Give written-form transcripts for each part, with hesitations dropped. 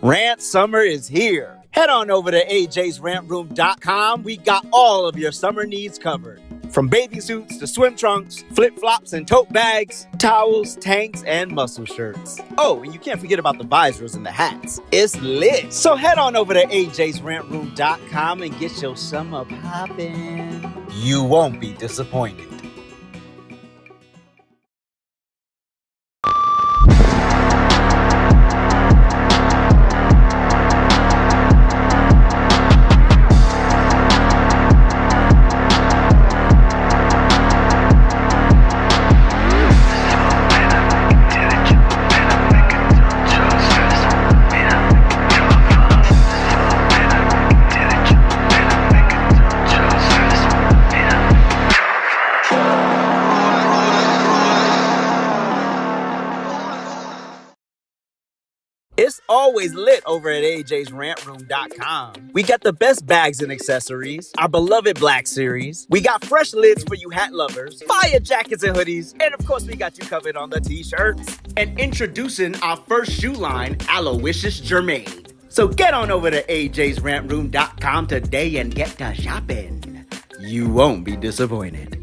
Rant summer is here. Head on over to AJsRANTroom.com. We got all of your summer needs covered. From bathing suits to swim trunks, flip-flops and tote bags, towels, tanks, and muscle shirts. Oh, and you can't forget about the visors and the hats. It's lit. So head on over to AJsRANTroom.com and get your summer poppin'. You won't be disappointed. It's always lit over at AJsRANTroom.com. We got the best bags and accessories, our beloved Black Series. We got fresh lids for you hat lovers, fire jackets and hoodies, and of course we got you covered on the t-shirts. And introducing our first shoe line, Aloysius Germain. So get on over to AJsRANTroom.com today and get to shopping. You won't be disappointed.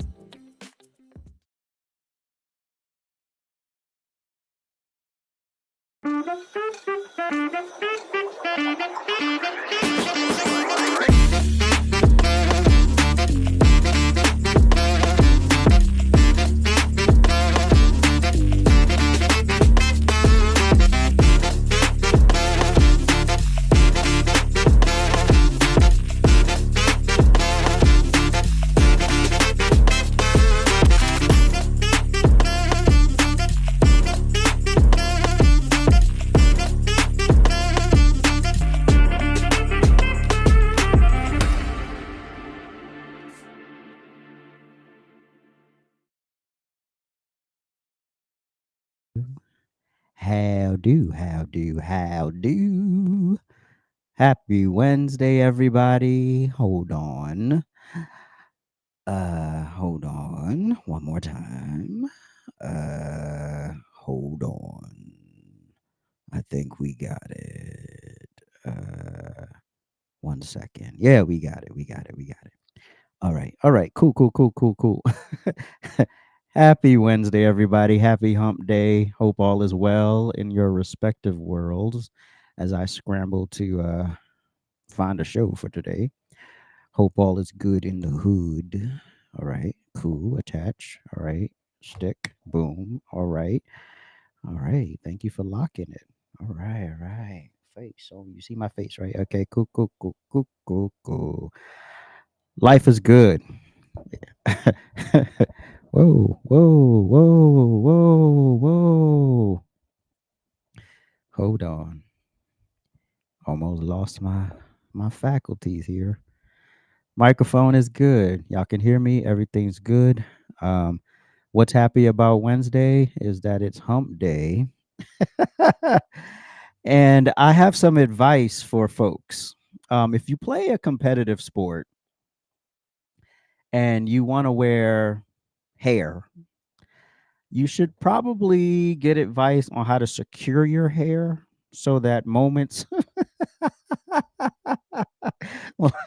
How do? Happy Wednesday, everybody. Hold on. Hold on. One more time. Hold on. I think we got it. 1 second. Yeah, we got it. All right. Cool. Happy Wednesday, everybody. Happy hump day. Hope all is well in your respective worlds as I scramble to find a show for today. Hope all is good in the hood. All right. Cool. Attach. All right. Stick. Boom. All right. Thank you for locking it. All right. Face. Oh, you see my face, right? Okay. Cool. Life is good. Whoa. Hold on. Almost lost my faculties here. Microphone is good. Y'all can hear me. Everything's good. What's happy about Wednesday is that it's hump day. And I have some advice for folks. If you play a competitive sport and you want to wear hair, you should probably get advice on how to secure your hair so that moments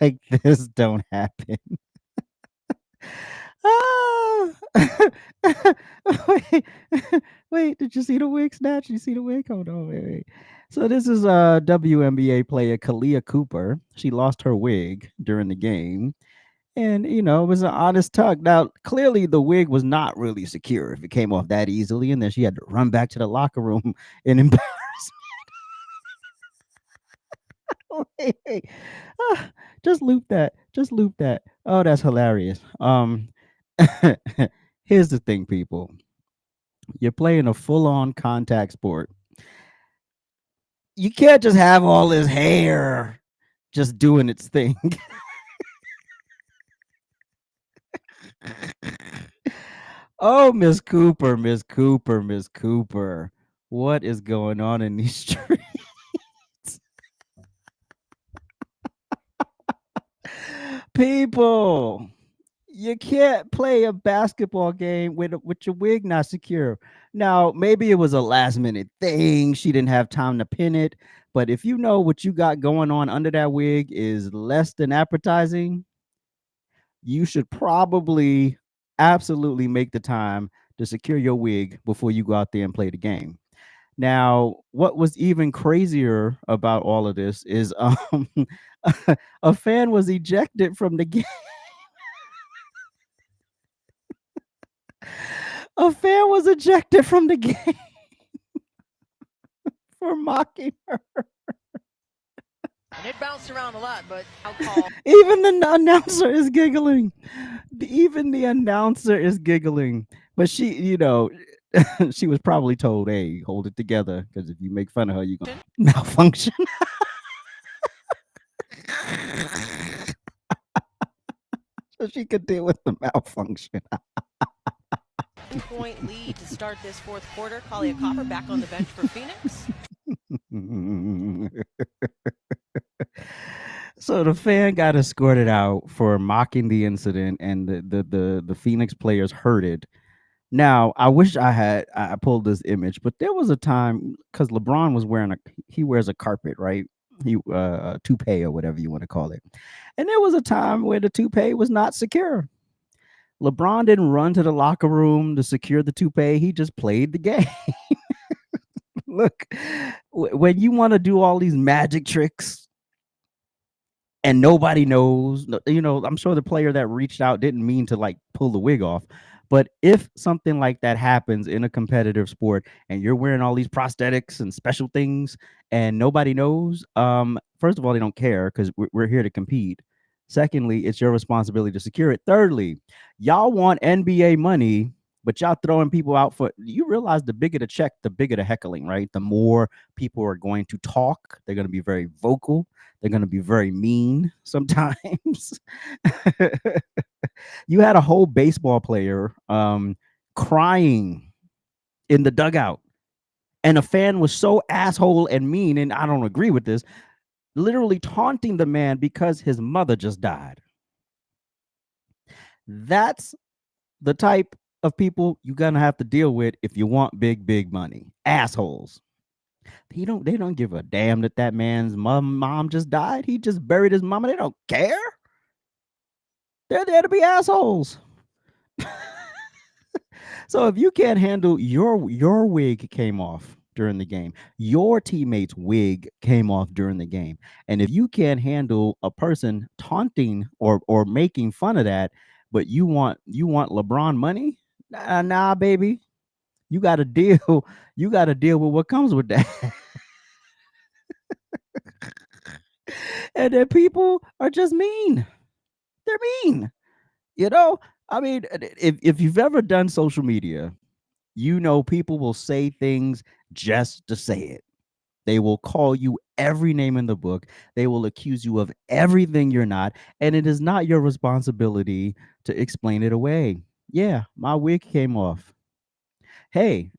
like this don't happen. Wait, did you see the wig snatch? You see the wig? Hold on, wait. So this is WNBA player Kalia Cooper. She lost her wig during the game. And, it was an honest tug. Now, clearly the wig was not really secure if it came off that easily. And then she had to run back to the locker room in embarrassment. Wait. Just loop that. Oh, that's hilarious. Here's the thing, people. You're playing a full-on contact sport. You can't just have all this hair just doing its thing. Oh, Miss Cooper. What is going on in these streets? People, You can't play a basketball game with your wig not secure. Now, maybe it was a last minute thing. She didn't have time to pin it. But if you know what you got going on under that wig is less than appetizing, you should probably absolutely make the time to secure your wig before you go out there and play the game. Now, what was even crazier about all of this is a fan was ejected from the game. A fan was ejected from the game for mocking her. And it bounced around a lot, but I'll call. Even the announcer is giggling. Even the announcer is giggling. But she, she was probably told, "Hey, hold it together, because if you make fun of her, you're gonna malfunction." So she could deal with the malfunction. Point lead to start this fourth quarter. Kalia Copper back on the bench for Phoenix. So the fan got escorted out for mocking the incident, and the Phoenix players heard it. Now, I wish I pulled this image, but there was a time because LeBron was wearing he wears a carpet, right? He a toupee or whatever you want to call it. And there was a time where the toupee was not secure. LeBron didn't run to the locker room to secure the toupee. He just played the game. Look, when you want to do all these magic tricks and nobody knows, I'm sure the player that reached out didn't mean to like pull the wig off. But if something like that happens in a competitive sport and you're wearing all these prosthetics and special things and nobody knows, first of all, they don't care because we're here to compete. Secondly, it's your responsibility to secure it. Thirdly, y'all want NBA money, but y'all throwing people out for, you realize the bigger the check, the bigger the heckling, right? The more people are going to talk. They're going to be very vocal. They're going to be very mean sometimes. You had a whole baseball player crying in the dugout, and a fan was so asshole and mean, and I don't agree with this, literally taunting the man because his mother just died. That's the type of people you're gonna have to deal with if you want big money. Assholes. They don't give a damn that man's mom just died. He just buried his mama. They don't care. They're there to be assholes. So if you can't handle your wig came off during the game, your teammate's wig came off during the game, and if you can't handle a person taunting or making fun of that, but you want LeBron money, nah, baby, you got to deal. You got to deal with what comes with that. And then people are just mean. They're mean. You know, I mean, if you've ever done social media, people will say things just to say it. They will call you every name in the book. They will accuse you of everything you're not. And it is not your responsibility to explain it away. Yeah, my wig came off. Hey,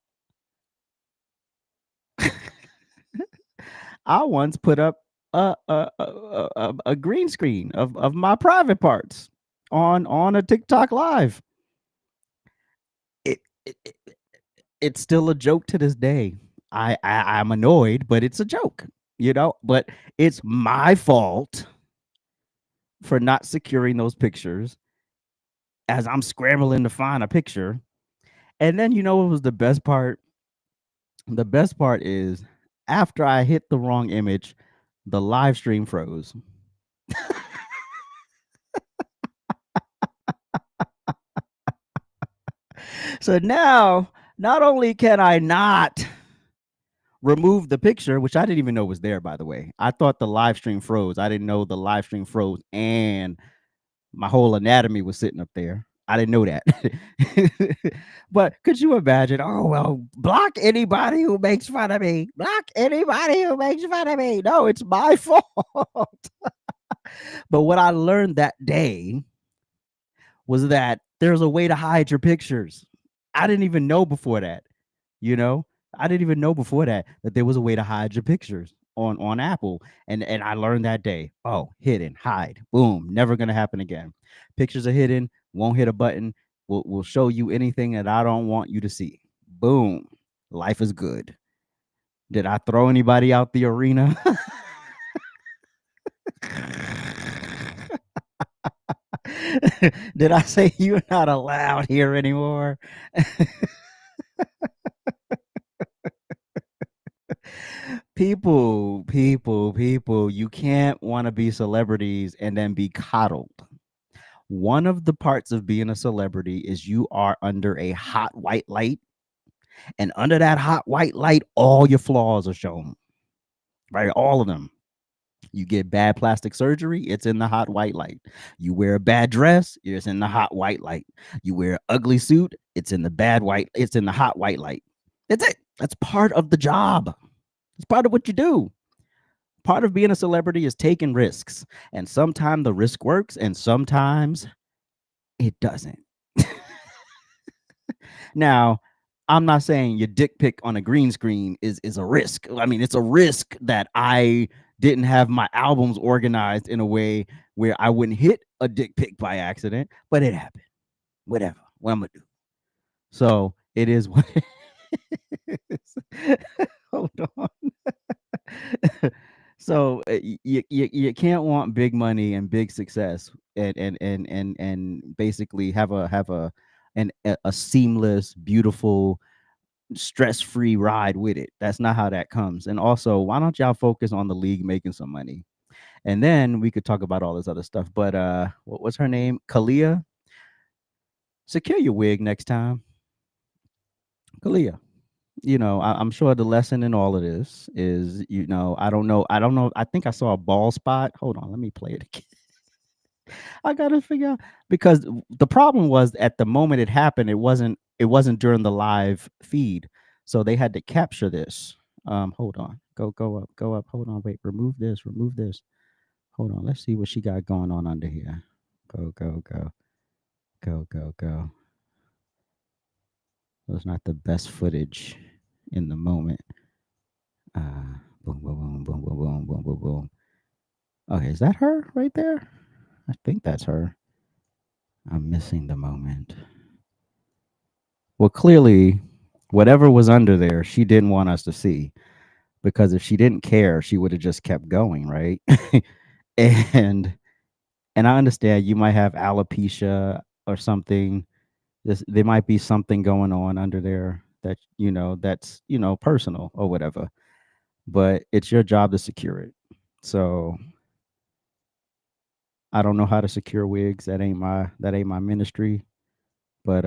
I once put up a green screen of my private parts on a TikTok live. It, it, it it's still a joke to this day. I'm annoyed, but it's a joke, but it's my fault for not securing those pictures as I'm scrambling to find a picture. And then what was the best part? The best part is after I hit the wrong image, the live stream froze. So now, not only can I not remove the picture, which I didn't even know was there, by the way. I thought the live stream froze. I didn't know the live stream froze and my whole anatomy was sitting up there. I didn't know that. But could you imagine? Oh, well, block anybody who makes fun of me. Block anybody who makes fun of me. No, it's my fault. But what I learned that day was that there's a way to hide your pictures. I didn't even know before that. You know, I didn't even know before that there was a way to hide your pictures on Apple, and I learned that day. Oh, hidden, hide, boom, never gonna happen again. Pictures are hidden. Won't hit a button. Will show you anything that I don't want you to see. Boom. Life is good. Did I throw anybody out the arena? Did I say you're not allowed here anymore? People, you can't want to be celebrities and then be coddled. One of the parts of being a celebrity is you are under a hot white light, and under that hot white light, all your flaws are shown, right? All of them. You get bad plastic surgery, it's in the hot white light. You wear a bad dress, it's in the hot white light. You wear an ugly suit, it's in the hot white light. That's it. That's part of the job. It's part of what you do. Part of being a celebrity is taking risks. And sometimes the risk works and sometimes it doesn't. Now, I'm not saying your dick pic on a green screen is a risk. I mean, it's a risk that I didn't have my albums organized in a way where I wouldn't hit a dick pic by accident, but it happened. Whatever. What I'm gonna do. So it is what it is. Hold on. So you can't want big money and big success and basically have a seamless, beautiful, stress-free ride with it. That's not how that comes. And also, why don't y'all focus on the league making some money? And then we could talk about all this other stuff. But what was her name? Kalia. Secure your wig next time. Kalia. I'm sure the lesson in all of this is, I don't know. I think I saw a ball spot. Hold on, let me play it again. I gotta figure out because the problem was at the moment it happened, it wasn't during the live feed, so they had to capture this. Hold on, go up. Hold on, wait, remove this, remove this. Hold on, let's see what she got going on under here. Go. It was not the best footage in the moment. Boom, boom, boom, boom, boom, boom, boom, boom, boom. Okay, is that her right there? I think that's her. I'm missing the moment. Well, clearly, whatever was under there, she didn't want us to see because if she didn't care, she would have just kept going, right? and and I understand you might have alopecia or something. There might be something going on under there that that's personal or whatever. But it's your job to secure it. So I don't know how to secure wigs. That ain't my ministry. But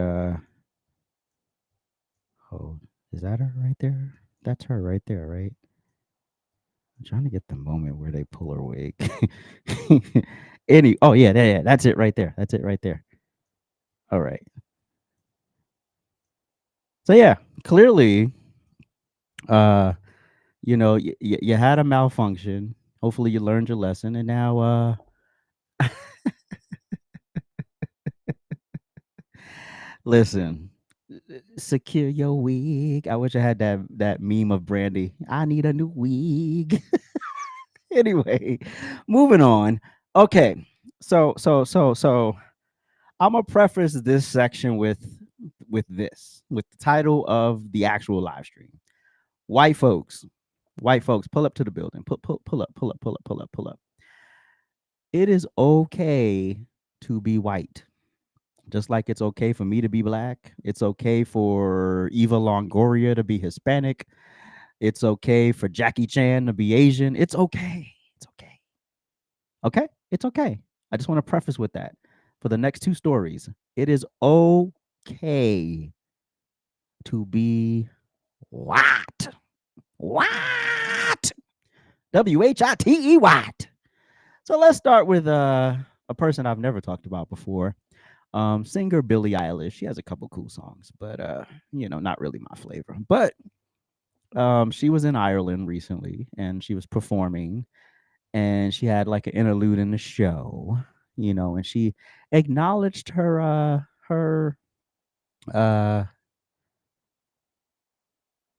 hold, is that her right there? That's her right there, right? I'm trying to get the moment where they pull her wig. Oh yeah, that's it right there. That's it right there. All right. So yeah, clearly, uh, you had a malfunction. Hopefully, you learned your lesson, and now, listen. Secure your wig. I wish I had that meme of Brandy. I need a new wig. Anyway, moving on. Okay, so I'm gonna preface this section with the title of the actual live stream. White folks, white folks, pull up to the building. Pull up. It is okay to be white. Just like it's okay for me to be black. It's okay for Eva Longoria to be Hispanic. It's okay for Jackie Chan to be Asian. It's okay. It's okay. Okay? It's okay. I just want to preface with that. For the next two stories, it is okay to be white. White. WHITE white. So let's start with a person I've never talked about before. Singer Billie Eilish. She has a couple cool songs, but not really my flavor. But she was in Ireland recently and she was performing and she had like an interlude in the show, and she acknowledged her uh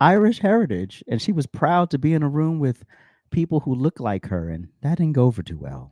Irish heritage, and she was proud to be in a room with people who look like her, and that didn't go over too well.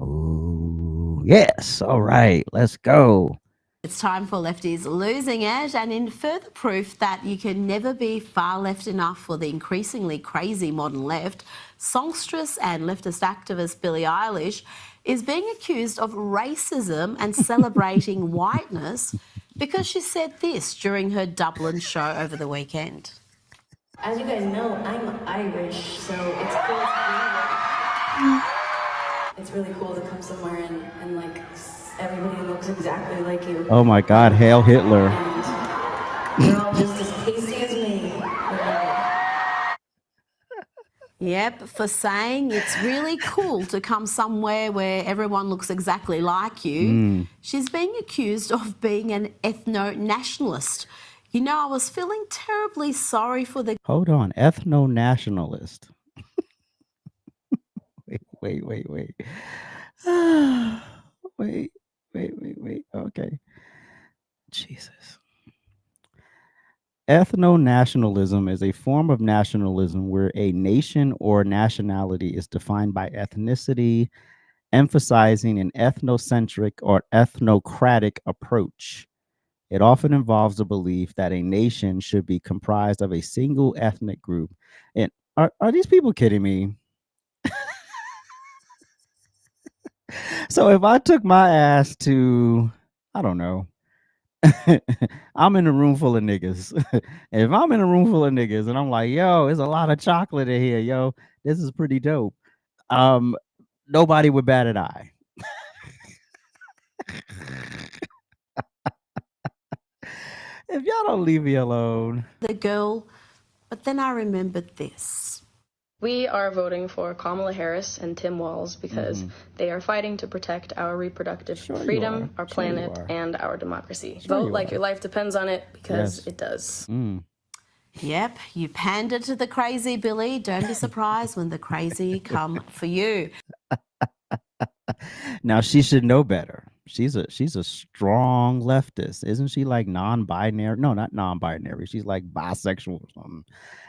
Oh, yes. All right, let's go. It's time for Lefty's Losing Edge, and in further proof that you can never be far left enough for the increasingly crazy modern left, songstress and leftist activist Billie Eilish is being accused of racism and celebrating whiteness because she said this during her Dublin show over the weekend. As you guys know, I'm Irish, so it's really cool to come somewhere and like everybody looks exactly like you. Oh my God, hail Hitler. And you're all just as pasty as me. Yep, for saying it's really cool to come somewhere where everyone looks exactly like you. She's being accused of being an ethno-nationalist. You know, I was feeling terribly sorry for the... Hold on, ethno-nationalist. wait. wait. Okay. Jesus. Ethno-nationalism is a form of nationalism where a nation or nationality is defined by ethnicity, emphasizing an ethnocentric or ethnocratic approach. It often involves the belief that a nation should be comprised of a single ethnic group. And are these people kidding me? So if I took my ass to, I don't know, I'm in a room full of niggas. If I'm in a room full of niggas and I'm like, yo, there's a lot of chocolate in here, yo, this is pretty dope. Nobody would bat an eye. If y'all don't leave me alone. The girl, but then I remembered this. We are voting for Kamala Harris and Tim Walz because they are fighting to protect our reproductive freedom, our planet, and our democracy. Vote like your life depends on it because it does. Yep, you pander to the crazy, Billy. Don't be surprised when the crazy come for you. Now she should know better. She's a strong leftist, isn't she? Like non-binary? No, not non-binary. She's like bisexual or something.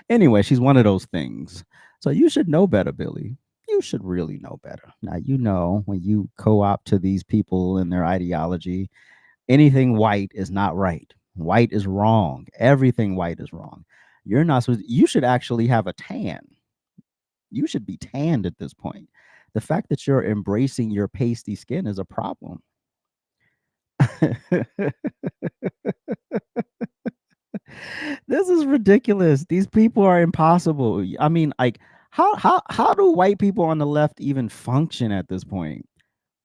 Anyway, she's one of those things. So you should know better, Billy. You should really know better. Now you know when you co-opt to these people and their ideology, anything white is not right. White is wrong. Everything white is wrong. You're not supposed. You should actually have a tan. You should be tanned at this point. The fact that you're embracing your pasty skin is a problem. This is ridiculous. These people are impossible. I mean, like, how do white people on the left even function at this point?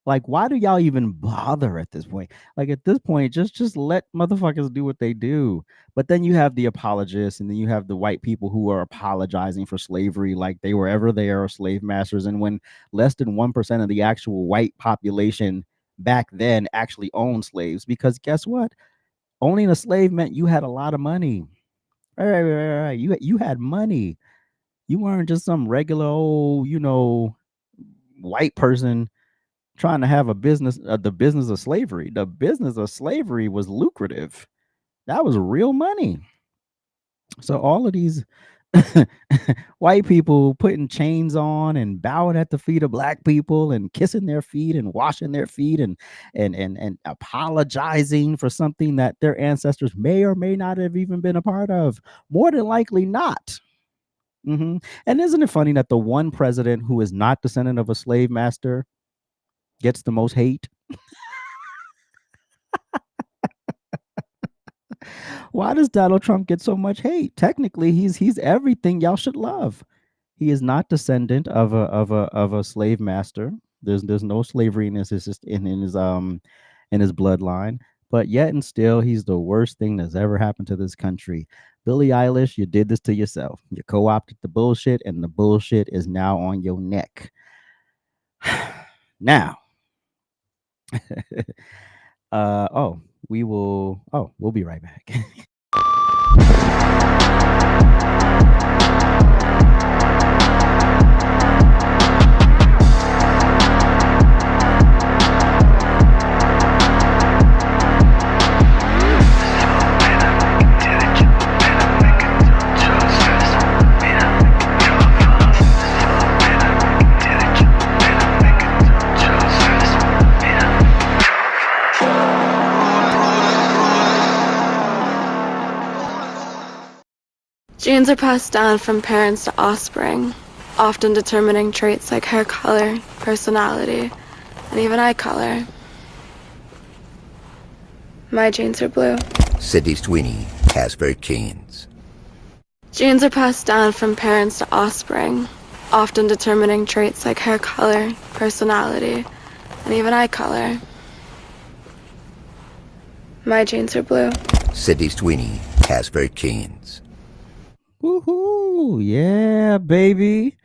Like, why do y'all even bother at this point? Like, at this point, just let motherfuckers do what they do. But then you have the apologists, and then you have the white people who are apologizing for slavery, like they were ever there or slave masters. And when less than 1% of the actual white population back then actually owned slaves, because guess what? Owning a slave meant you had a lot of money. Right. You had money. You weren't just some regular old, white person trying to have a business, the business of slavery. The business of slavery was lucrative. That was real money. So all of these white people putting chains on and bowing at the feet of black people and kissing their feet and washing their feet and apologizing for something that their ancestors may or may not have even been a part of. More than likely not. And isn't it funny that the one president who is not descendant of a slave master gets the most hate? Why does Donald Trump get so much hate? Technically, he's everything y'all should love. He is not descendant of a slave master. There's no slavery in his bloodline. But yet and still, he's the worst thing that's ever happened to this country. Billie Eilish, you did this to yourself. You co-opted the bullshit, and the bullshit is now on your neck. Now, we'll be right back. Genes are passed down from parents to offspring, often determining traits like hair color, personality, and even eye color. My genes are blue. Sydney Sweeney has bird genes. Genes are passed down from parents to offspring, often determining traits like hair color, personality, and even eye color. My genes are blue. Sydney Sweeney has bird genes. Woohoo! Yeah, baby.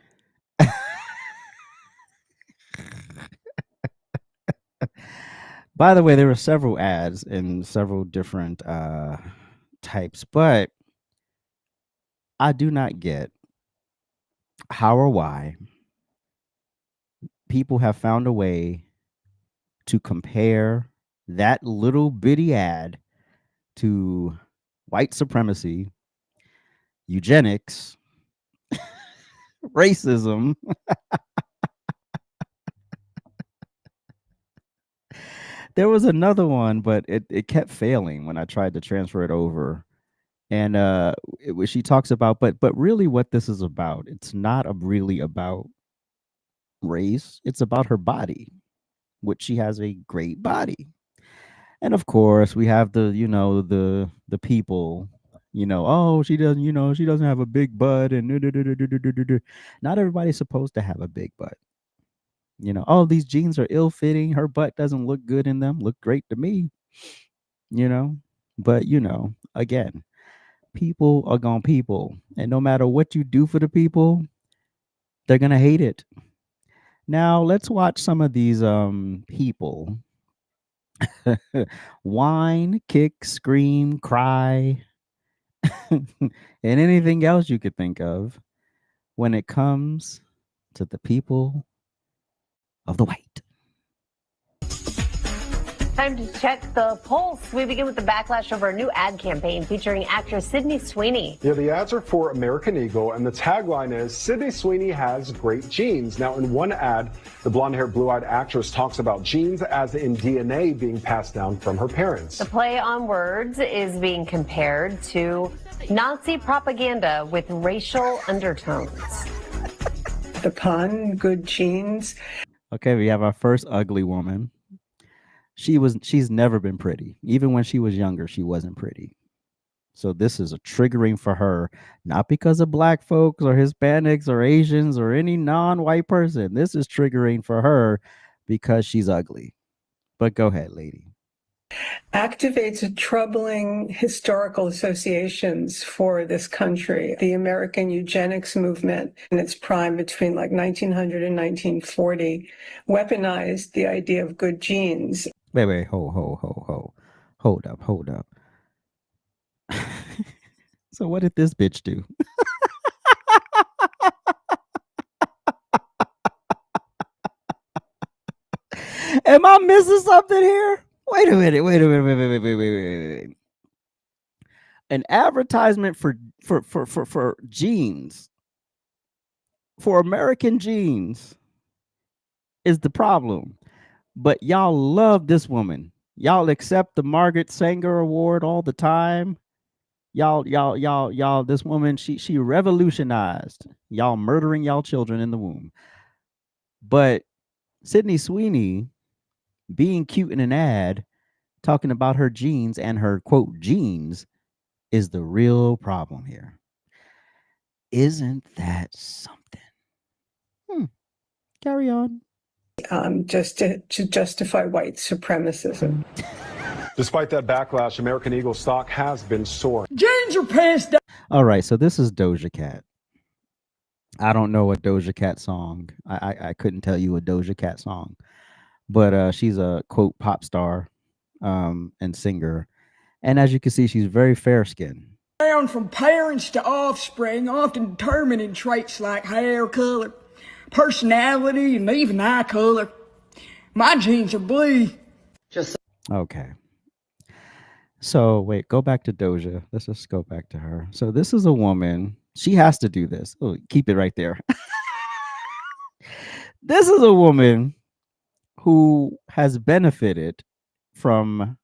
By the way, there were several ads in several different types, but I do not get how or why people have found a way to compare that little bitty ad to white supremacy, eugenics, racism. There was another one, but it kept failing when I tried to transfer it over. And she talks about, but really what this is about, it's not really about race. It's about her body, which she has a great body. And of course, we have the people, oh, she doesn't, she doesn't have a big butt, and not everybody's supposed to have a big butt. Oh, these jeans are ill fitting. Her butt doesn't look good in them. Look great to me, you know. But again, people are gonna people, and no matter what you do for the people, they're gonna hate it. Now let's watch some of these people whine, kick, scream, cry, and anything else you could think of when it comes to the people of the white. Time to check the pulse. We begin with the backlash over a new ad campaign featuring actress Sydney Sweeney. Yeah, the ads are for American Eagle, and the tagline is, Sydney Sweeney has great genes. Now, in one ad, the blonde-haired, blue-eyed actress talks about genes as in DNA being passed down from her parents. The play on words is being compared to Nazi propaganda with racial undertones. The pun, good genes. Okay, we have our first ugly woman. She's never been pretty. Even when she was younger, she wasn't pretty. So this is a triggering for her, not because of black folks or Hispanics or Asians or any non-white person. This is triggering for her because she's ugly. But go ahead, lady. Activates troubling historical associations for this country. The American eugenics movement in its prime between like 1900 and 1940 weaponized the idea of good genes. Wait, hold up. So what did this bitch do? Am I missing something here? Wait a minute. An advertisement for jeans, for American jeans, is the problem. But y'all love this woman. Y'all accept the Margaret Sanger Award all the time. Y'all, this woman, she revolutionized y'all murdering y'all children in the womb. But Sydney Sweeney being cute in an ad, talking about her genes and her quote genes, is the real problem here. Isn't that something? Carry on. Just to justify white supremacism. Despite that backlash, American Eagle stock has been soaring. Jeans are passed down. All right, so this is Doja Cat. I don't know a Doja Cat song. I couldn't tell you a Doja Cat song, but she's a quote pop star and singer. And as you can see, she's very fair skinned. Down from parents to offspring, often determining traits like hair color, personality, and even eye color. My genes are blue. Okay. So wait, go back to Doja. Let's just go back to her. So this is a woman. She has to do this. Oh, keep it right there. This is a woman who has benefited from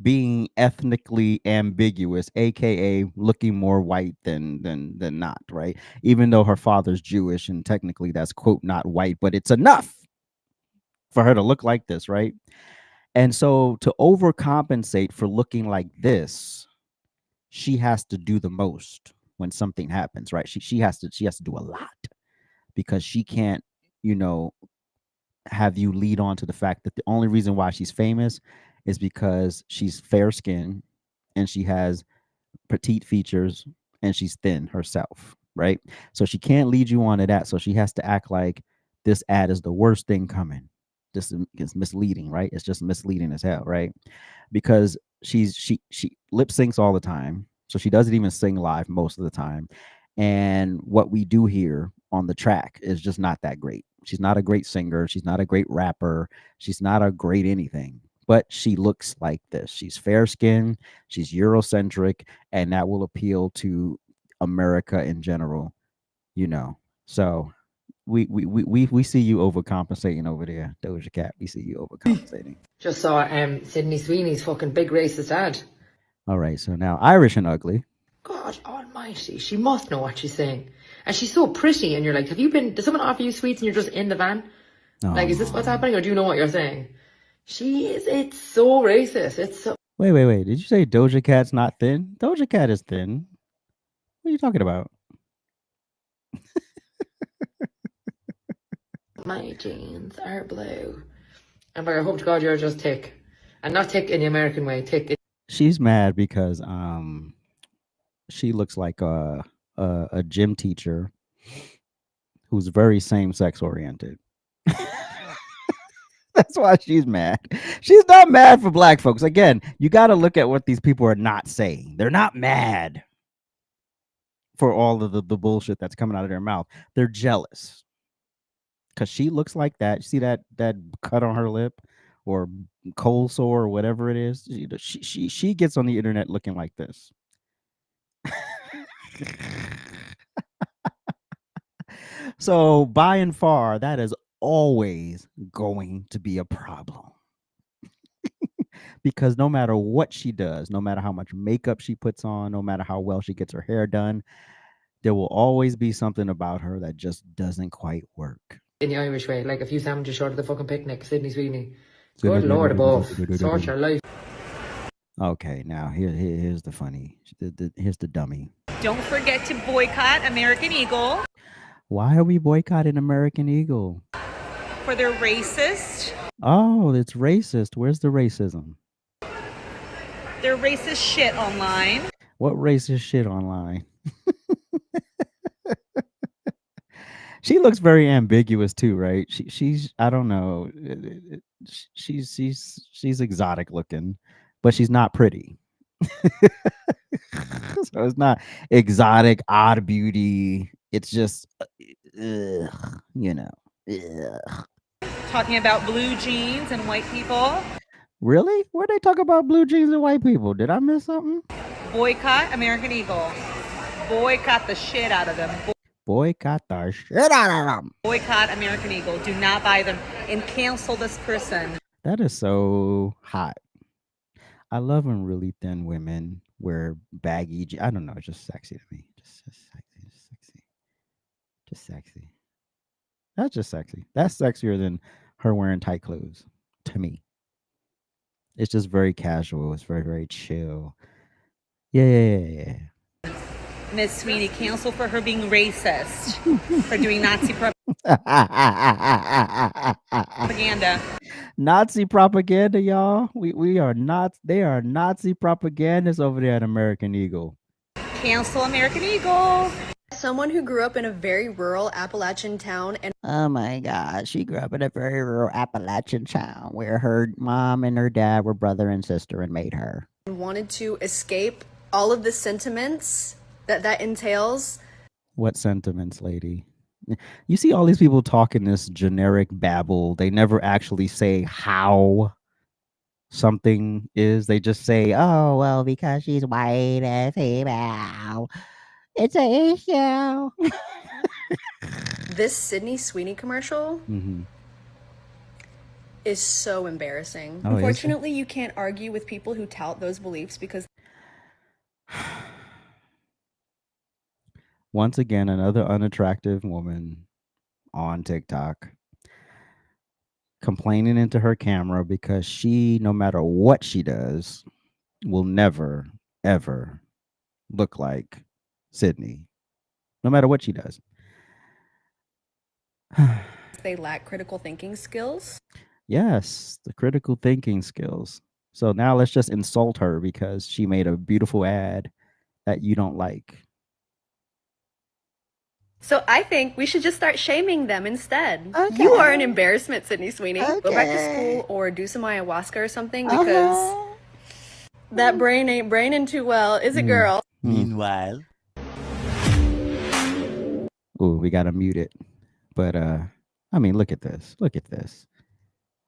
being ethnically ambiguous, aka looking more white than not, right? Even though her father's Jewish and technically that's quote not white, but it's enough for her to look like this, right? And so to overcompensate for looking like this, she has to do the most when something happens, right? She has to do a lot because she can't, you know, have you lead on to the fact that the only reason why she's famous is because she's fair skinned and she has petite features and she's thin herself, right? So she can't lead you on to that. So she has to act like this ad is the worst thing coming. This is misleading, right? It's just misleading as hell, right? Because she lip syncs all the time. So she doesn't even sing live most of the time. And what we do here on the track is just not that great. She's not a great singer. She's not a great rapper. She's not a great anything. But she looks like this. She's fair skinned. She's Eurocentric, and that will appeal to America in general. You know. So we see you overcompensating over there, Doja Cat. We see you overcompensating. Just saw Sydney Sweeney's fucking big racist ad. All right, so now Irish and Ugly. God almighty, she must know what she's saying. And she's so pretty, and you're like, did someone offer you sweets and you're just in the van? Oh, like, is this what's happening, or do you know what you're saying? It's so racist. It's so... Wait. Did you say Doja Cat's not thin? Doja Cat is thin. What are you talking about? My jeans are blue. And I hope to God you're just thick. And not thick in the American way, thick. She's mad because she looks like a gym teacher who's very same-sex oriented. That's why she's mad. She's not mad for black folks. Again, you got to look at what these people are not saying. They're not mad for all of the bullshit that's coming out of their mouth. They're jealous because she looks like that. You see that cut on her lip or cold sore or whatever it is. She gets on the internet looking like this. So by and far, that is always going to be a problem. Because no matter what she does, no matter how much makeup she puts on, no matter how well she gets her hair done, there will always be something about her that just doesn't quite work. In the Irish way, like a few sandwiches short of the fucking picnic, Sydney Sweeney. Good Lord above, sort your life. Okay, now here's the funny. Here's the dummy. Don't forget to boycott American Eagle. Why are we boycotting American Eagle? For their racist. Oh, it's racist. Where's the racism? Their racist shit online. What racist shit online? She looks very ambiguous too, right? She's I don't know. She's exotic looking, but she's not pretty. So it's not exotic, odd beauty. It's just, you know. Ugh. Talking about blue jeans and white people. Really? Where they talk about blue jeans and white people? Did I miss something? Boycott American Eagle. Boycott the shit out of them. Boycott the shit out of them. Boycott American Eagle. Do not buy them and cancel this person. That is so hot. I love when really thin women wear baggy. I don't know. It's just sexy to me. Just sexy. That's just sexy. That's sexier than her wearing tight clothes to me. It's just very casual. It's very, very chill. Yeah. Miss Sweeney, cancel for her being racist. For doing Nazi propaganda. Nazi propaganda, y'all. We are not. They are Nazi propagandists over there at American Eagle. Cancel American Eagle. Someone who grew up in a very rural Appalachian town and oh my God, she grew up in a very rural Appalachian town where her mom and her dad were brother and sister and made her. Wanted to escape all of the sentiments that entails. What sentiments, lady? You see all these people talking this generic babble. They never actually say how something is. They just say, oh, well, because she's white and female. It's an issue. This Sydney Sweeney commercial is so embarrassing. Oh, is it? Unfortunately, you can't argue with people who tout those beliefs because Once again, another unattractive woman on TikTok complaining into her camera because she, no matter what she does, will never, ever look like Sydney, no matter what she does. they lack critical thinking skills. Yes, the critical thinking skills. So now let's just insult her because she made a beautiful ad that you don't like. So I think we should just start shaming them instead. Okay. You are an embarrassment, Sydney Sweeney. Okay. Go back to school or do some ayahuasca or something because that brain ain't braining too well, is it, girl? Meanwhile. Ooh, we gotta mute it. But I mean, look at this. Look at this.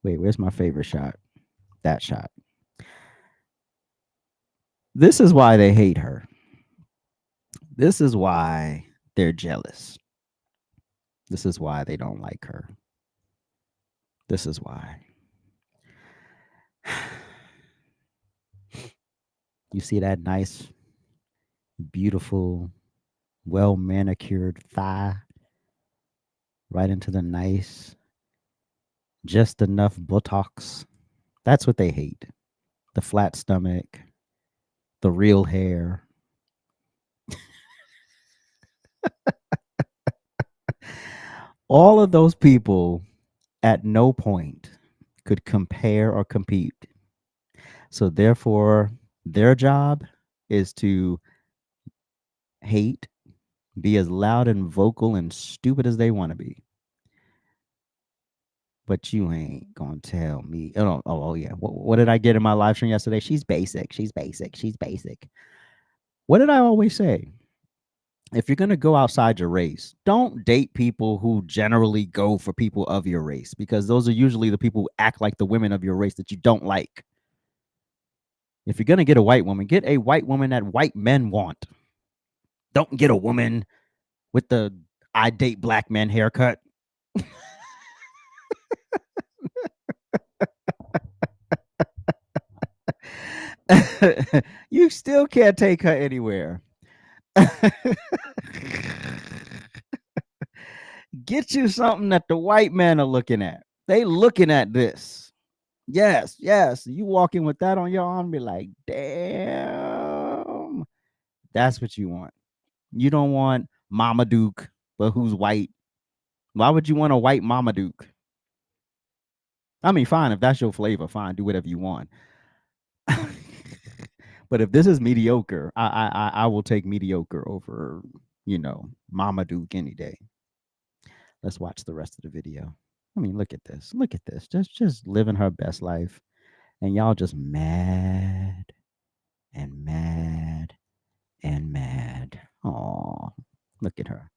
Wait, where's my favorite shot? That shot. This is why they hate her. This is why they're jealous. This is why they don't like her. This is why. You see that nice, beautiful, well manicured thigh right into the nice, just enough buttocks. That's what they hate. The flat stomach, the real hair. All of those people at no point could compare or compete. So therefore, their job is to hate, be as loud and vocal and stupid as they want to be. But you ain't gonna tell me. Oh yeah. What did I get in my live stream yesterday? She's basic. She's basic. She's basic. What did I always say? If you're gonna go outside your race, don't date people who generally go for people of your race, because those are usually the people who act like the women of your race that you don't like. If you're gonna get a white woman, get a white woman that white men want. Don't get a woman with the I date black men haircut. You still can't take her anywhere. Get you something that the white men are looking at. They looking at this. Yes, yes. You walk in with that on your arm, be like, damn. That's what you want. You don't want Mama Duke, but who's white. Why would you want a white Mama Duke? I mean, fine, if that's your flavor, fine, do whatever you want. But if this is mediocre, I will take mediocre over, Mama Duke any day. Let's watch the rest of the video. I mean, look at this. Look at this. Just living her best life. And y'all just mad and mad and mad. Oh, look at her.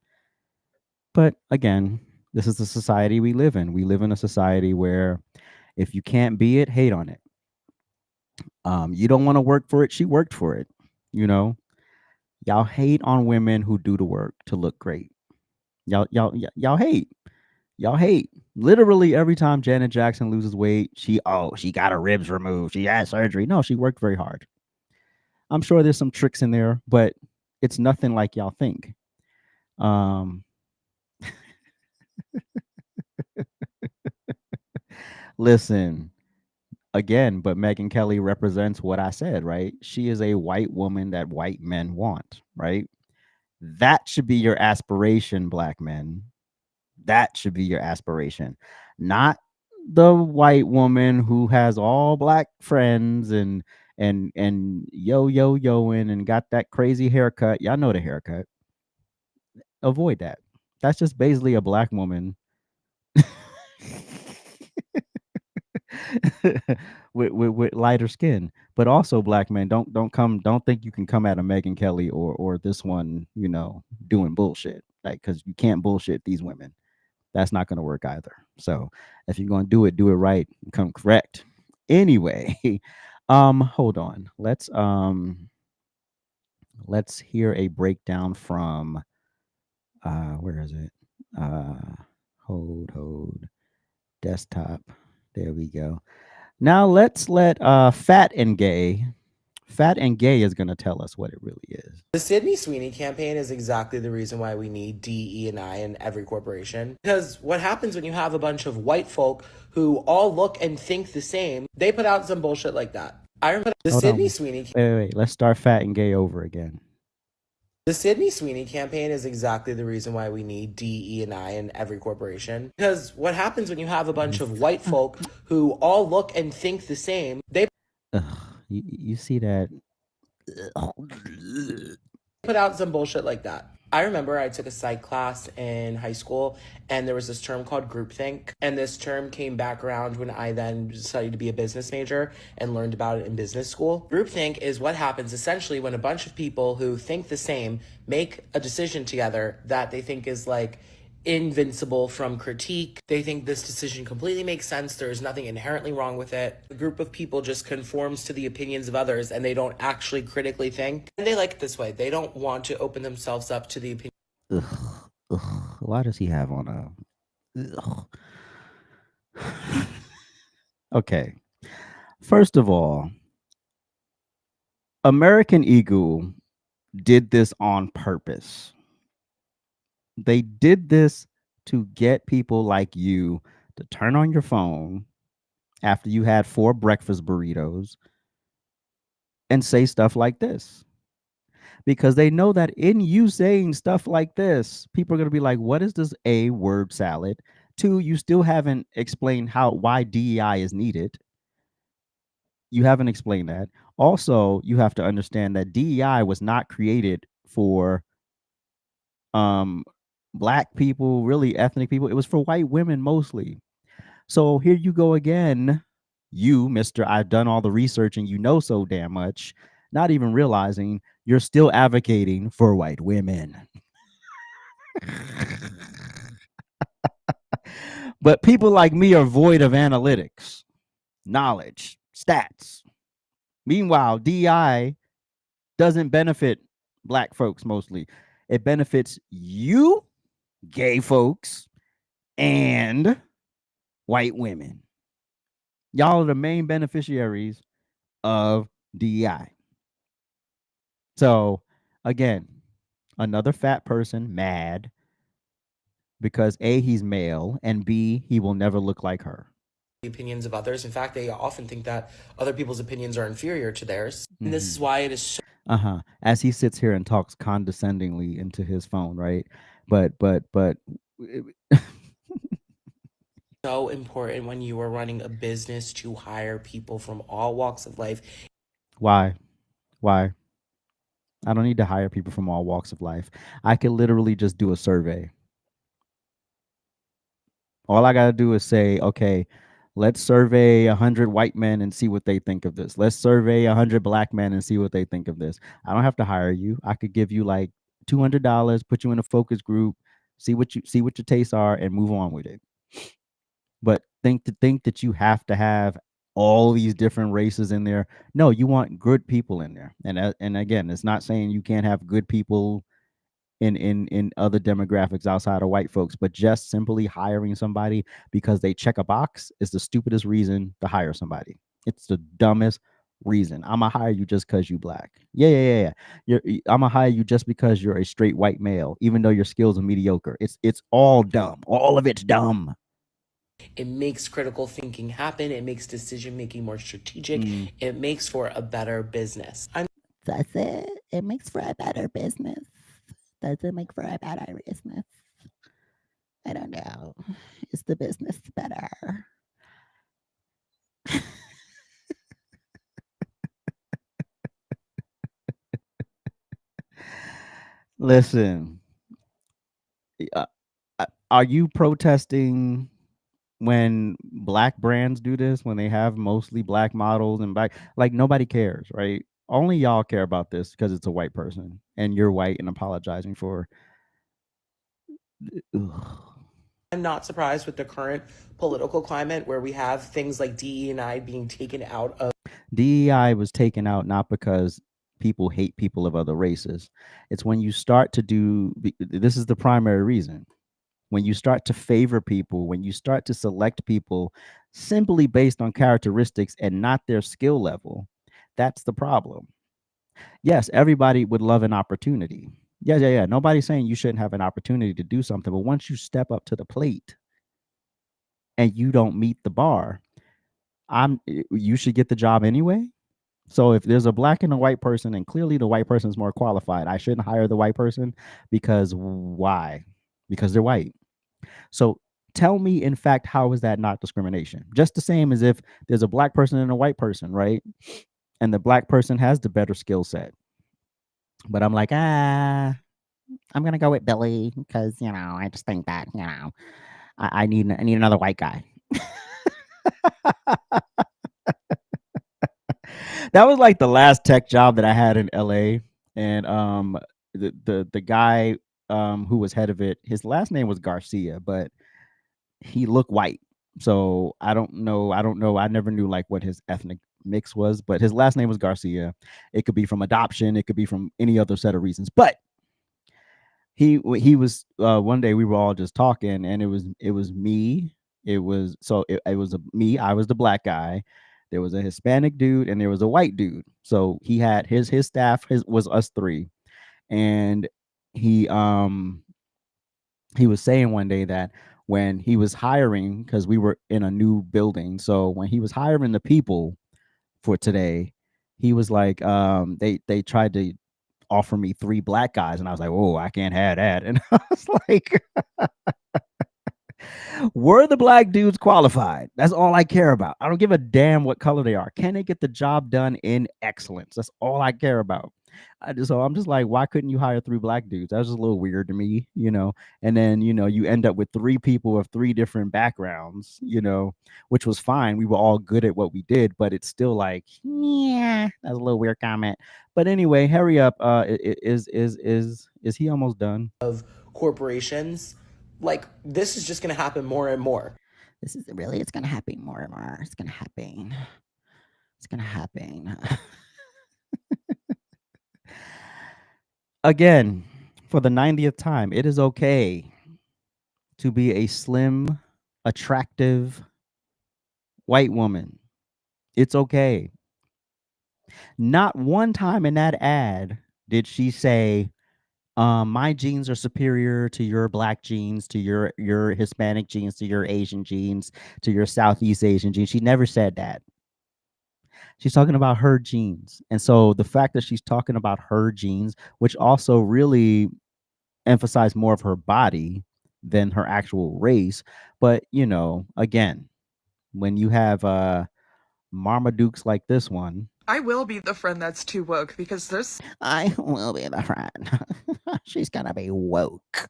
But again, this is the society we live in. We live in a society where if you can't be it, hate on it. You don't want to work for it. She worked for it. Y'all hate on women who do the work to look great. Y'all hate. Y'all hate. Literally every time Janet Jackson loses weight, she got her ribs removed. She had surgery. No, she worked very hard. I'm sure there's some tricks in there, but it's nothing like y'all think. Listen, again, but Megyn Kelly represents what I said, right? She is a white woman that white men want, right? That should be your aspiration, black men. That should be your aspiration, not the white woman who has all black friends and yoing and got that crazy haircut. Y'all know the haircut. Avoid that. That's just basically a black woman with lighter skin. But also, black men, don't think you can come at a Megyn Kelly or this one, doing bullshit. Like, because you can't bullshit these women. That's not going to work either. So if you're going to do it right, come correct. Anyway, hold on. Let's hear a breakdown from where is it? Hold. Desktop. There we go. Now let's let Fat and Gay is going to tell us what it really is. The Sydney Sweeney campaign is exactly the reason why we need DE&I in every corporation. Because what happens when you have a bunch of white folk who all look and think the same, they put out some bullshit like that. I remember the Sydney Sweeney... Wait. Let's start Fat and Gay over again. The Sydney Sweeney campaign is exactly the reason why we need DE&I in every corporation. Because what happens when you have a bunch of white folk who all look and think the same, they... You see that? Put out some bullshit like that. I remember I took a psych class in high school, and there was this term called groupthink, and this term came back around when I then decided to be a business major and learned about it in business school. Groupthink is what happens essentially when a bunch of people who think the same make a decision together that they think is like invincible from critique. They think this decision completely makes sense. There's nothing inherently wrong with it. A group of people just conforms to the opinions of others and they don't actually critically think. And they like it this way. They don't want to open themselves up to the opinion. Why does he have on a... Okay. First of all, American Eagle did this on purpose. They did this to get people like you to turn on your phone after you had 4 breakfast burritos and say stuff like this. Because they know that in you saying stuff like this, people are going to be like, what is this A, word salad? 2, you still haven't explained why DEI is needed. You haven't explained that. Also, you have to understand that DEI was not created for Black people, really ethnic people. It was for white women mostly. So here you go again. You, Mr. I've done all the research and you know so damn much, not even realizing you're still advocating for white women. But people like me are void of analytics, knowledge, stats. Meanwhile, DEI doesn't benefit Black folks mostly. It benefits you, gay folks, and white women. Y'all are the main beneficiaries of DEI. So, again, another fat person mad because A, he's male, and B, he will never look like her. The opinions of others. In fact, they often think that other people's opinions are inferior to theirs. And this is why it is so... As he sits here and talks condescendingly into his phone, right? But so important when you are running a business to hire people from all walks of life. Why? I don't need to hire people from all walks of life. I could literally just do a survey. All I got to do is say, okay, let's survey 100 white men and see what they think of this. Let's survey 100 Black men and see what they think of this. I don't have to hire you. I could give you like $200, put you in a focus group, see what your tastes are, and move on with it. But think that you have to have all these different races in there. No, you want good people in there. And again, it's not saying you can't have good people in other demographics outside of white folks, but just simply hiring somebody because they check a box is the stupidest reason to hire somebody. It's the dumbest reason. I'm gonna hire you just because you Black. Yeah. I'm gonna hire you just because you're a straight white male, even though your skills are mediocre. It's all dumb. All of it's dumb. It makes critical thinking happen. It makes decision making more strategic. It makes for a better business. That's it. It makes for a better business. Does it make for a better business? I don't know. Is the business better? Listen, are you protesting when Black brands do this, when they have mostly Black models and Black, like nobody cares, right? Only y'all care about this because it's a white person and you're white and apologizing for. I'm not surprised with the current political climate where we have things like DE&I being taken out of. DEI was taken out not because people hate people of other races. It's when you start to do, this is the primary reason. When you start to favor people, when you start to select people simply based on characteristics and not their skill level. That's the problem. Yes, everybody would love an opportunity. Yeah. Nobody's saying you shouldn't have an opportunity to do something, but once you step up to the plate and you don't meet the bar, you should get the job anyway. So if there's a black and a white person, and clearly the white person is more qualified, I shouldn't hire the white person because why? Because they're white. So tell me, in fact, how is that not discrimination? Just the same as if there's a black person and a white person, right? And the black person has the better skill set. But I'm like, I'm gonna go with Billy because I just think that I need another white guy. That was like the last tech job that I had in LA, and the guy who was head of it, his last name was Garcia, but he looked white. So I don't know. I never knew like what his ethnic mix was, but his last name was Garcia. It could be from adoption, it could be from any other set of reasons. But he was one day we were all just talking, and it was me. It was me. I was the black guy. There was a Hispanic dude and there was a white dude. So he had his staff. His was us three, and he was saying one day that when he was hiring, because we were in a new building, so when he was hiring the people for today, he was like, they tried to offer me 3 black guys, and I was like, oh, I can't have that. And I was like, were the black dudes qualified? That's all I care about. I don't give a damn what color they are. Can they get the job done in excellence? That's all I care about. So I'm just like, why couldn't you hire 3 black dudes? That was just a little weird to me, And then, you end up with 3 people of 3 different backgrounds, which was fine. We were all good at what we did, but it's still like, yeah, that's a little weird comment. But anyway, hurry up. Is he almost done? Of corporations, like this is just going to happen more and more. It's going to happen more and more. It's going to happen. It's going to happen. Again, for the 90th time, it is okay to be a slim, attractive white woman. It's okay. Not one time in that ad did she say, my genes are superior to your black genes, to your Hispanic genes, to your Asian genes, to your Southeast Asian genes. She never said that. She's talking about her genes. And so the fact that she's talking about her genes, which also really emphasize more of her body than her actual race. But, again, when you have Marmadukes like this one. I will be the friend that's too woke because this. I will be the friend. She's going to be woke.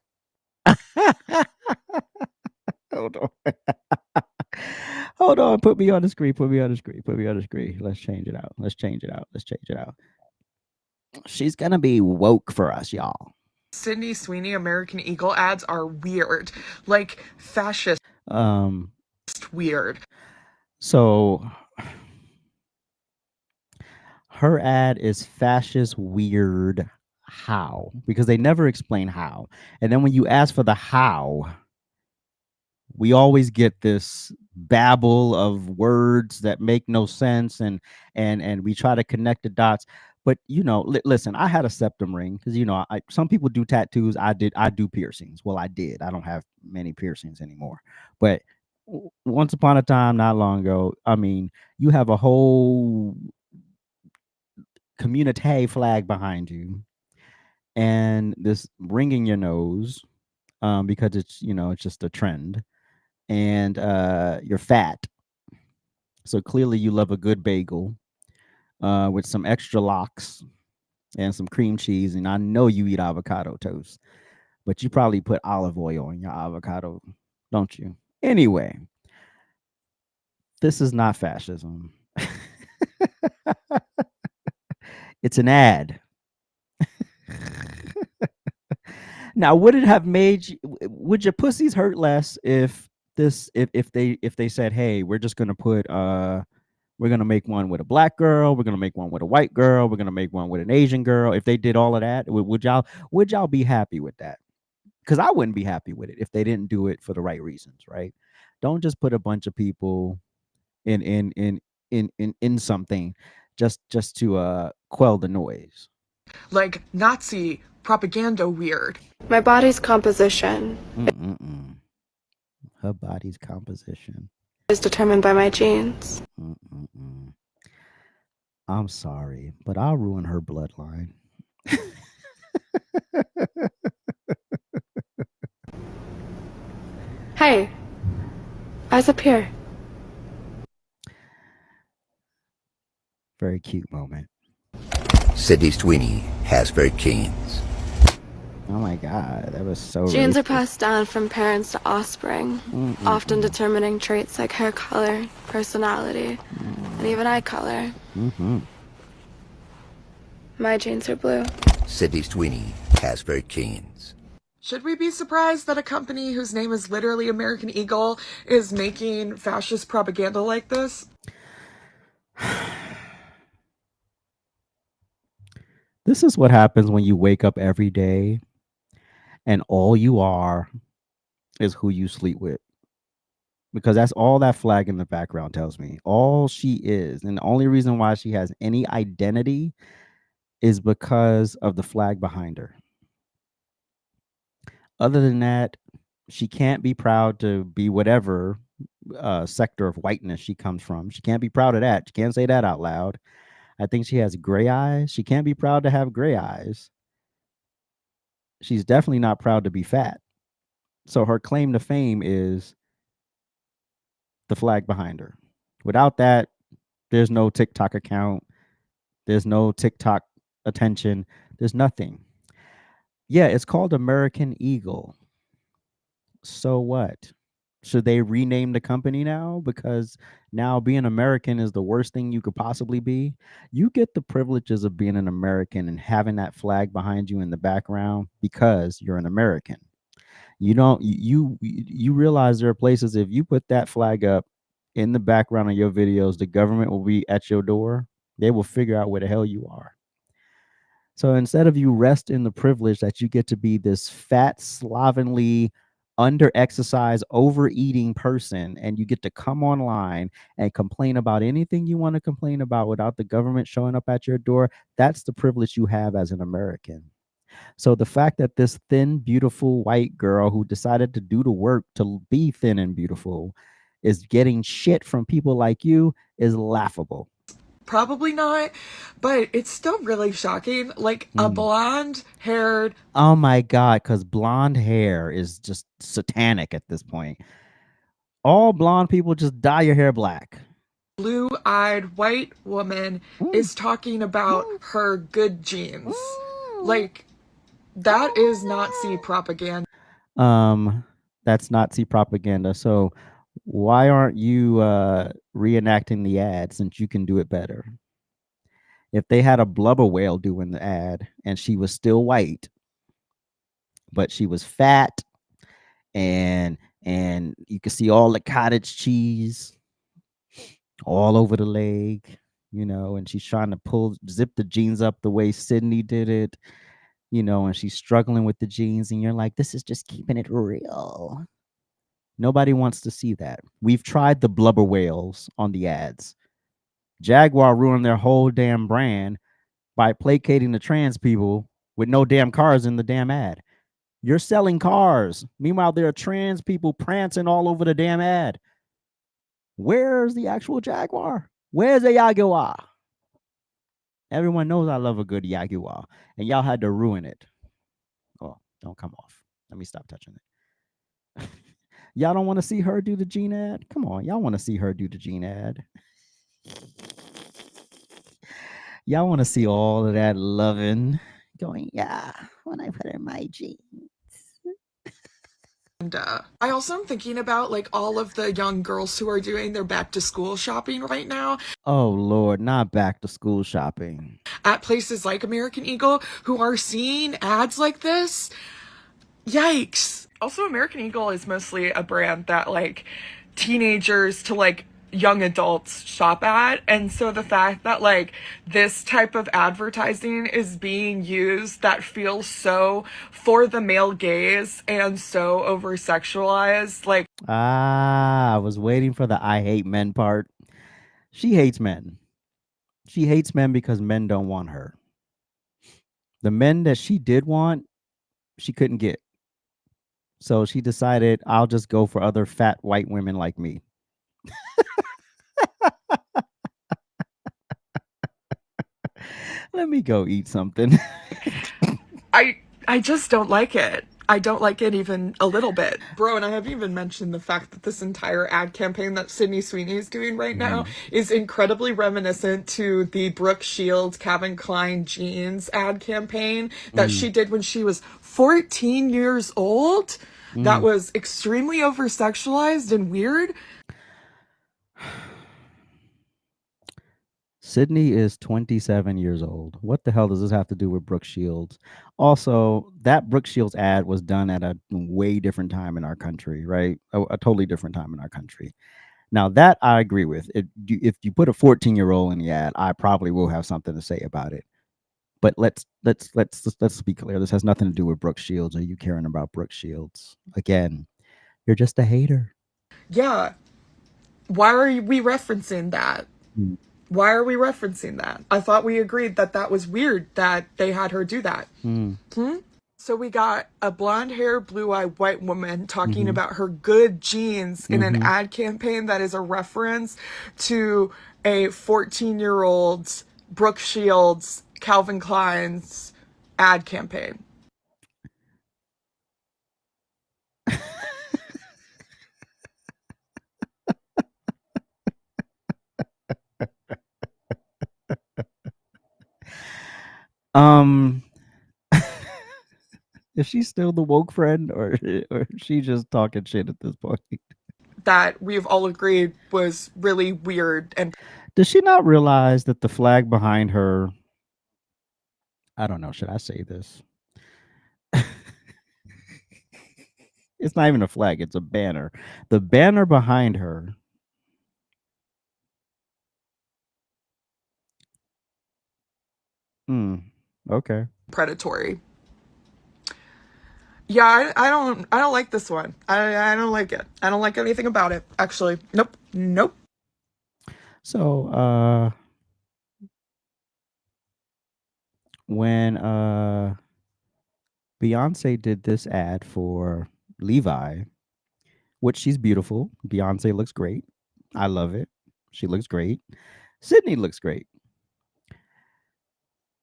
Hold on. Hold on. Put me on the screen. Let's change it out. She's going to be woke for us, y'all. Sydney Sweeney American Eagle ads are weird, like fascist. Weird. So her ad is fascist weird. How? Because they never explain how. And then when you ask for the how, we always get this babble of words that make no sense, and we try to connect the dots. But listen, I had a septum ring because some people do tattoos. I do piercings. Well, I did. I don't have many piercings anymore. But once upon a time, not long ago, I mean, you have a whole community flag behind you, and this ring in your nose, because it's it's just a trend, and you're fat. So clearly, you love a good bagel with some extra lox and some cream cheese. And I know you eat avocado toast, but you probably put olive oil on your avocado, don't you? Anyway, this is not fascism. It's an ad. Now, would it have made you, would your pussies hurt less if they said, hey, we're just gonna put we're gonna make one with a black girl, we're gonna make one with a white girl, we're gonna make one with an Asian girl? If they did all of that, would y'all be happy with that? Because I wouldn't be happy with it if they didn't do it for the right reasons, right? Don't just put a bunch of people in something just to quell the noise. Like Nazi propaganda weird. My body's composition Her body's composition is determined by my genes. I'm sorry, but I'll ruin her bloodline. Hey, eyes up here. Very cute moment. Sydney Sweeney has very keens. Oh my God, that was so Genes racist. are passed down from parents to offspring, often determining traits like hair color, personality, and even eye color. My genes are blue. Sydney Sweeney has very keens. Should we be surprised that a company whose name is literally American Eagle is making fascist propaganda like this? This is what happens when you wake up every day and all you are is who you sleep with. Because that's all that flag in the background tells me. All she is. And the only reason why she has any identity is because of the flag behind her. Other than that, she can't be proud to be whatever sector of whiteness she comes from. She can't be proud of that. She can't say that out loud. I think she has gray eyes. She can't be proud to have gray eyes. She's definitely not proud to be fat. So her claim to fame is the flag behind her. Without that, there's no TikTok account. There's no TikTok attention. There's nothing. Yeah, it's called American Eagle. So what? Should they rename the company now? Because now being American is the worst thing you could possibly be. You get the privileges of being an American and having that flag behind you in the background because you're an American. You don't you realize there are places if you put that flag up in the background of your videos, the government will be at your door. They will figure out where the hell you are. So instead of you rest in the privilege that you get to be this fat, slovenly, under exercise, overeating person, and you get to come online and complain about anything you want to complain about without the government showing up at your door, that's the privilege you have as an American. So the fact that this thin, beautiful white girl who decided to do the work to be thin and beautiful is getting shit from people like you is laughable. Probably not, but it's still really shocking. Like a blonde-haired... Oh my God, because blonde hair is just satanic at this point. All blonde people just dye your hair black. Blue-eyed white woman is talking about her good genes. Like, that is Nazi propaganda. That's Nazi propaganda. So why aren't you reenacting the ad since you can do it better? If they had a blubber whale doing the ad and she was still white, but she was fat and you could see all the cottage cheese all over the leg, you know, and she's trying to zip the jeans up the way Sydney did it, you know, and she's struggling with the jeans, and you're like, this is just keeping it real. Nobody wants to see that. We've tried the blubber whales on the ads. Jaguar ruined their whole damn brand by placating the trans people with no damn cars in the damn ad. You're selling cars. Meanwhile, there are trans people prancing all over the damn ad. Where's the actual Jaguar? Where's the Jaguar? Everyone knows I love a good Jaguar, and y'all had to ruin it. Oh, don't come off. Let me stop touching it. Y'all don't want to see her do the Gene ad? Come on, y'all want to see her do the Gene ad. Y'all want to see all of that loving going, yeah, when I put in my jeans. And I also am thinking about like all of the young girls who are doing their back to school shopping right now. Oh Lord, not back to school shopping. At places like American Eagle who are seeing ads like this. Yikes. Also, American Eagle is mostly a brand that like teenagers to like young adults shop at, and so the fact that like this type of advertising is being used that feels so for the male gaze and so over sexualized, like I was waiting for the I hate men part. She hates men. She hates men because men don't want her. The men that she did want, she couldn't get. So she decided, I'll just go for other fat white women like me. Let me go eat something. I just don't like it. I don't like it even a little bit. Bro, and I haven't even mentioned the fact that this entire ad campaign that Sydney Sweeney is doing right now is incredibly reminiscent to the Brooke Shields Calvin Klein jeans ad campaign that she did when she was 14 years old. That was extremely over-sexualized and weird. Sydney is 27 years old. What the hell does this have to do with Brooke Shields? Also, that Brooke Shields ad was done at a way different time in our country, right? A totally different time in our country. Now that I agree with. If you put a 14-year-old in the ad, I probably will have something to say about it. But let's be clear. This has nothing to do with Brooke Shields or you caring about Brooke Shields. Again, you're just a hater. Yeah. Why are we referencing that? Why are we referencing that? I thought we agreed that that was weird that they had her do that. So we got a blonde hair, blue-eyed white woman talking about her good genes in an ad campaign that is a reference to a 14-year-old Brooke Shields, Calvin Klein's ad campaign. Is she still the woke friend or is she just talking shit at this point? That we've all agreed was really weird. And does she not realize that the flag behind her, I don't know, should I say this? It's not even a flag, it's a banner. The banner behind her okay. Predatory. Yeah, I don't like this one. I don't like it. I don't like anything about it, actually. Nope. So when Beyonce did this ad for Levi, which she's beautiful. Beyonce looks great. I love it. She looks great. Sydney looks great.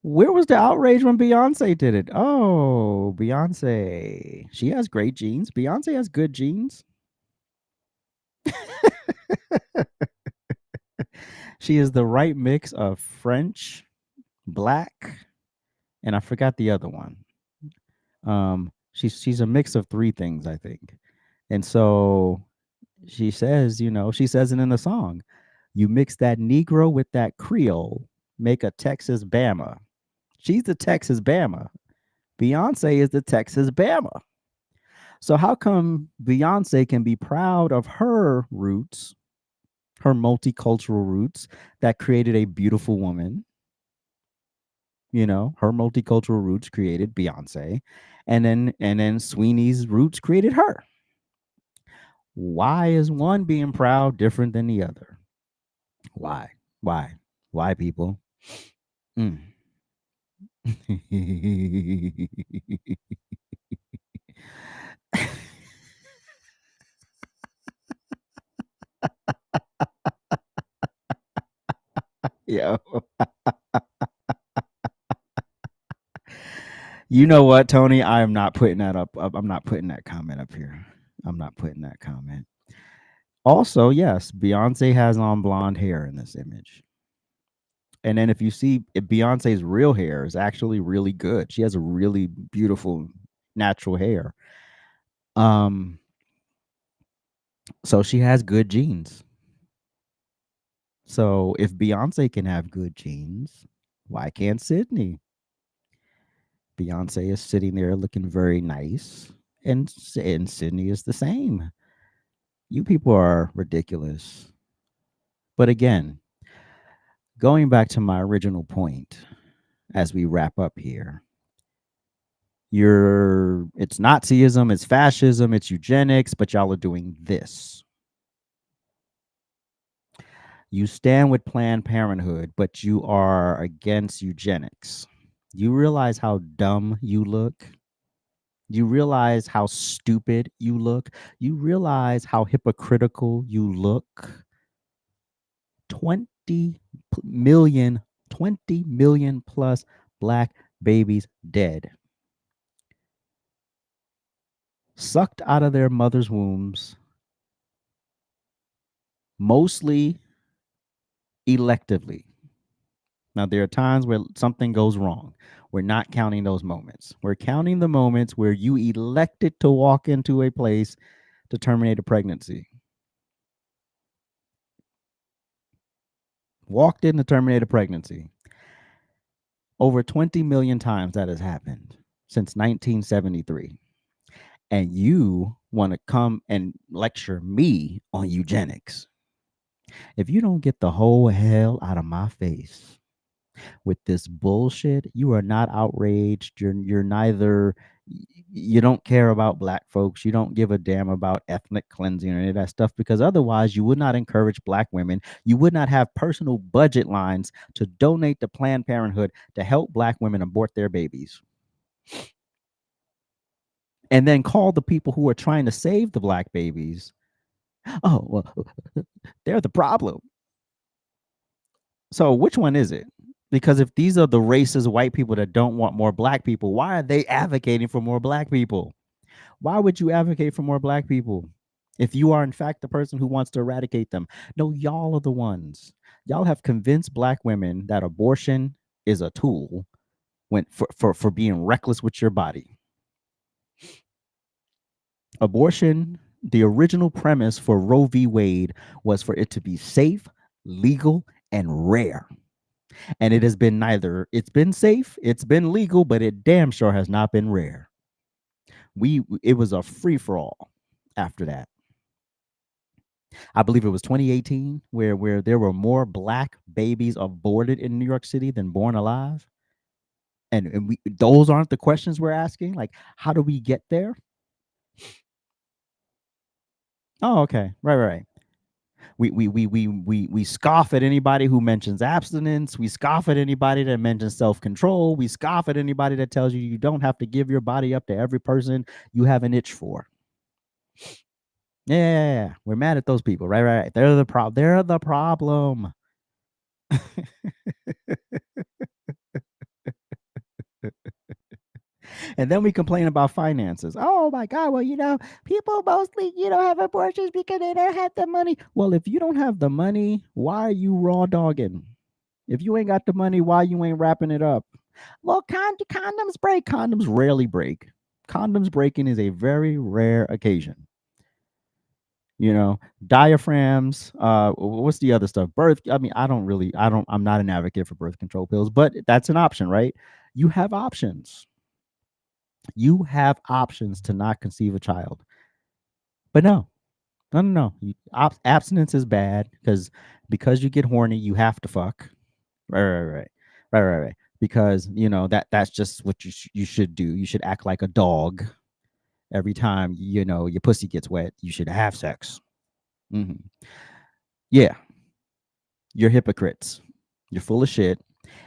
Where was the outrage when Beyonce did it? Oh, Beyonce. She has great genes. Beyonce has good genes. She is the right mix of French, black, and I forgot the other one. She's a mix of three things, I think. And so she says, she says it in the song. You mix that Negro with that Creole, make a Texas Bama. She's the Texas Bama. Beyonce is the Texas Bama. So how come Beyonce can be proud of her roots, her multicultural roots that created a beautiful woman? Her multicultural roots created Beyonce, and then Sweeney's roots created her. Why is one being proud different than the other? Why? Why, people? Yo. You know what, Tony? I am not putting that up. I'm not putting that comment up here. I'm not putting that comment. Also, yes, Beyonce has on blonde hair in this image. And then if you see Beyonce's real hair is actually really good. She has a really beautiful natural hair. So she has good genes. So if Beyonce can have good genes, why can't Sydney? Beyonce is sitting there looking very nice, and Sydney is the same. You people are ridiculous. But again, going back to my original point as we wrap up here, it's Nazism, it's fascism, it's eugenics, but y'all are doing this. You stand with Planned Parenthood, but you are against eugenics. You realize how dumb you look? You realize how stupid you look? You realize how hypocritical you look? 20 million, 20 million plus black babies dead. Sucked out of their mother's wombs, mostly electively. Now, there are times where something goes wrong. We're not counting those moments. We're counting the moments where you elected to walk into a place to terminate a pregnancy. Walked in to terminate a pregnancy. Over 20 million times that has happened since 1973. And you want to come and lecture me on eugenics. If you don't get the whole hell out of my face with this bullshit, you are not outraged. You're neither, you don't care about black folks. You don't give a damn about ethnic cleansing or any of that stuff, because otherwise you would not encourage black women. You would not have personal budget lines to donate to Planned Parenthood to help black women abort their babies. And then call the people who are trying to save the black babies, oh, well, they're the problem. So which one is it? Because if these are the racist white people that don't want more black people, why are they advocating for more black people? Why would you advocate for more black people if you are in fact the person who wants to eradicate them? No, y'all are the ones. Y'all have convinced black women that abortion is a tool for being reckless with your body. Abortion, the original premise for Roe v. Wade was for it to be safe, legal, and rare. And it has been neither. It's been safe, it's been legal, but it damn sure has not been rare. It was a free-for-all after that. I believe it was 2018 where there were more black babies aborted in New York City than born alive. And those aren't the questions we're asking. Like, how do we get there? Oh, okay. Right. We scoff at anybody who mentions abstinence. We scoff at anybody that mentions self-control. We scoff at anybody that tells you you don't have to give your body up to every person you have an itch for. Yeah, we're mad at those people. Right. They're the problem. They're the problem. And then we complain about finances. Oh my God. Well, people mostly, have abortions because they don't have the money. Well, if you don't have the money, why are you raw dogging? If you ain't got the money, why you ain't wrapping it up? Well, condoms break. Condoms rarely break. Condoms breaking is a very rare occasion. Diaphragms. What's the other stuff? I'm not an advocate for birth control pills, but that's an option, right? You have options. You have options to not conceive a child. But no. Abstinence is bad because you get horny, you have to fuck. Right. Because that's just what you should do. You should act like a dog every time your pussy gets wet. You should have sex. Yeah, you're hypocrites. You're full of shit,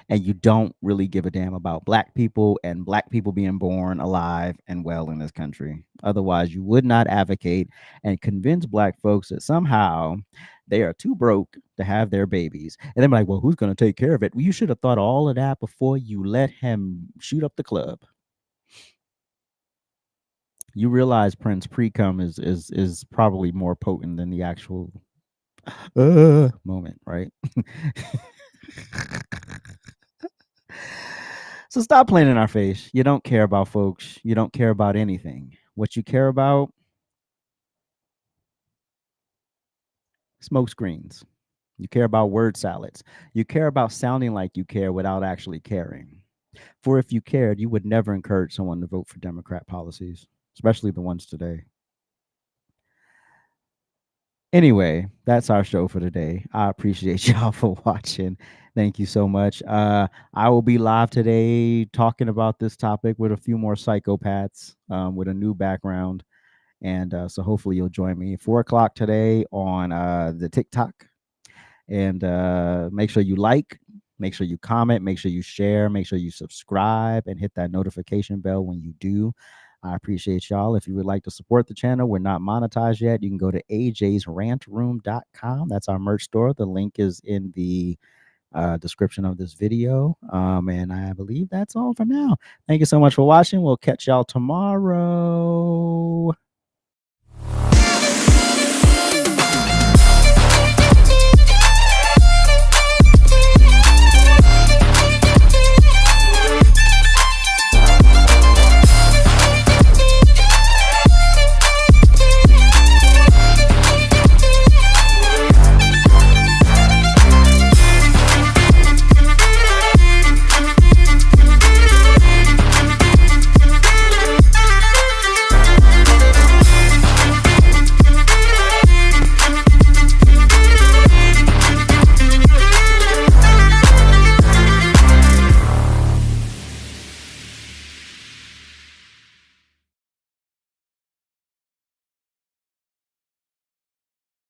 and you don't really give a damn about black people and black people being born alive and well in this country. Otherwise, you would not advocate and convince black folks that somehow they are too broke to have their babies. And they're like, well, who's going to take care of it? Well, you should have thought all of that before you let him shoot up the club. You realize Prince pre-cum is probably more potent than the actual moment, right? So stop playing in our face. You don't care about folks. You don't care about anything. What you care about, smoke screens. You care about word salads. You care about sounding like you care without actually caring. For if you cared, you would never encourage someone to vote for Democrat policies, especially the ones today. Anyway, that's our show for today. I appreciate y'all for watching. Thank you so much. I will be live today talking about this topic with a few more psychopaths with a new background. And so hopefully you'll join me 4 o'clock today on the TikTok. And make sure you like, make sure you comment, make sure you share, make sure you subscribe, and hit that notification bell when you do. I appreciate y'all. If you would like to support the channel, we're not monetized yet. You can go to AJsRANTroom.com. That's our merch store. The link is in the description of this video. And I believe that's all for now. Thank you so much for watching. We'll catch y'all tomorrow.